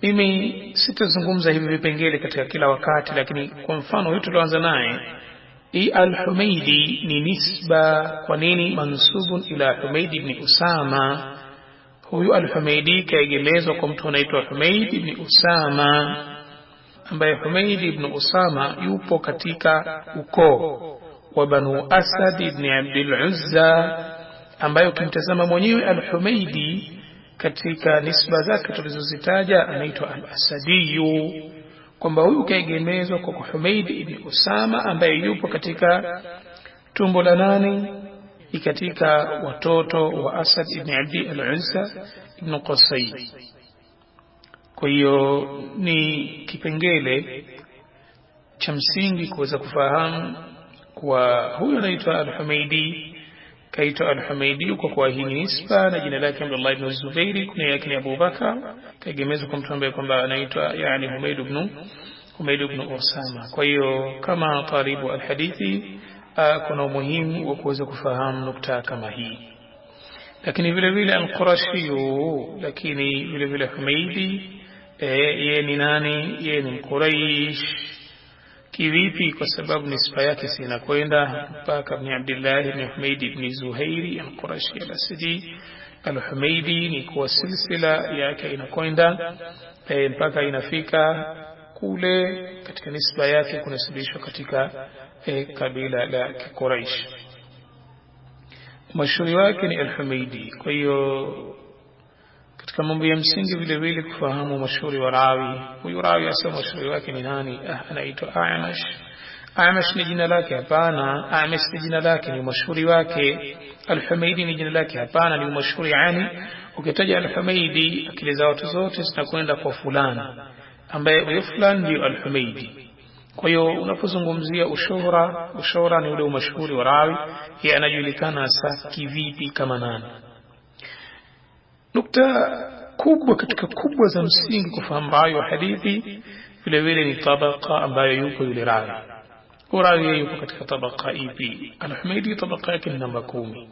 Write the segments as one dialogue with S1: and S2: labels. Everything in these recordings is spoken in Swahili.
S1: Mimi sitazungumza hivi vipengele katika kila wakati, lakini kwa mfano huyu tulioanza naye al-Humaydi ni nisba. Kwa nini mansubun ila Humayd ibn Usama? Huyu al-Humaydi kaegemezwa kwa mtu anaitwa Humayd ibn Usama, ambaye Humayd ibn Usama yupo katika ukoo wa Banu Asad ibn Abdul Uzza, ambaye ukimtazama mwenyewe al-Humaydi katika nisba zake tulizozitaja anaitwa al-Asadiyu, kwamba huyu kaegemezwa kwa Humayd ibn Usama ambaye yupo katika tumbo la nani? Katika watoto wa Asad ibn Abdi al-Uzza ibn Qusay. Kwa hiyo ni kipengele cha msingi kuweza kufahamu kwa huyu anaitwa al-Humaydi, kaitwa al-Humaydi kwa kuwa hii nisba, na jina lake Abdullah ibn Zubairi, kuna yake ni Abu Bakar, kaegemezwa kwa mtu ambaye kwamba anaitwa yani Humayd ibn Usama. Kwa hiyo kama talibu al-hadithi kuna umuhimu wa kuweza kufahamu nukta kama hii. Lakini vile vile al-Qurashi, lakini vile vile Humaydi yeye ni nani? Yeye ni Quraish. Kivipi? Kwa sababu nisba yake si inakwenda mpaka ibn Abdullah ibn Humayd ibn Zuhairi al-Qurashi al-Asadi. Al-Humaydi ni kwa silsila yake inakwenda mpaka inafika kule katika nisba yake kunasibishwa katika kabila la Quraish. Mashuhuri wake ni al-Humaydi. Kwa hiyo katika mambo ya msingi vile vile kufahamu mashuhuri wa rawi. Huyu rawi asema mashuhuri wake ni nani? Anaitwa A'mash. A'mash ni jina lake? Hapana. A'mash ni jina lake, ni mashuhuri wake. Al-Humaydi ni jina lake? Hapana, ni mashuhuri. Yani ukitaja al-Humaydi akili za watu zote zinakwenda kwa fulana, ambaye huyo fulani ndio al-Humaydi. Kwa hiyo unapozungumzia ushuhura ni ule umashuhuri wa rawi, yeye anajulikana sasa kivipi kama nani. Nukta kubwa katika kubwa za msingi kufahamu rawi wa hadithi vile vile ni tabaka ambayo yupo yule rawi. Rawi yupo katika tabaka ipi? Al-Humaydi tabaka yake ni namba 10.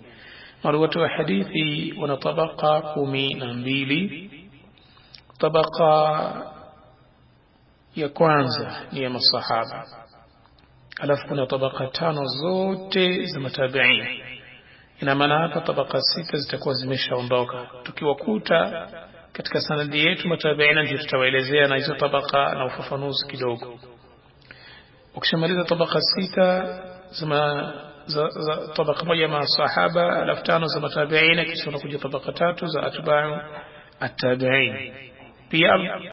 S1: Watu wa hadithi wana tabaka 12. Tabaka ya kwanza ni ya masahaba, alafu kuna tabaka 5 zote za matabi'in. Ina maana hapa tabaka 6 zitakuwa zimeshaondoka. Tukiwakuta katika sanadi yetu matabi'ina ndio tutawaelezea na hizo tabaka na ufafanuzi kidogo. Ukishamaliza tabaka 6 za tabaka moja ya masahaba, alafu 5 za matabi'ina, kisha unakuja tabaka 3 za atba'u at-tabi'in. Pia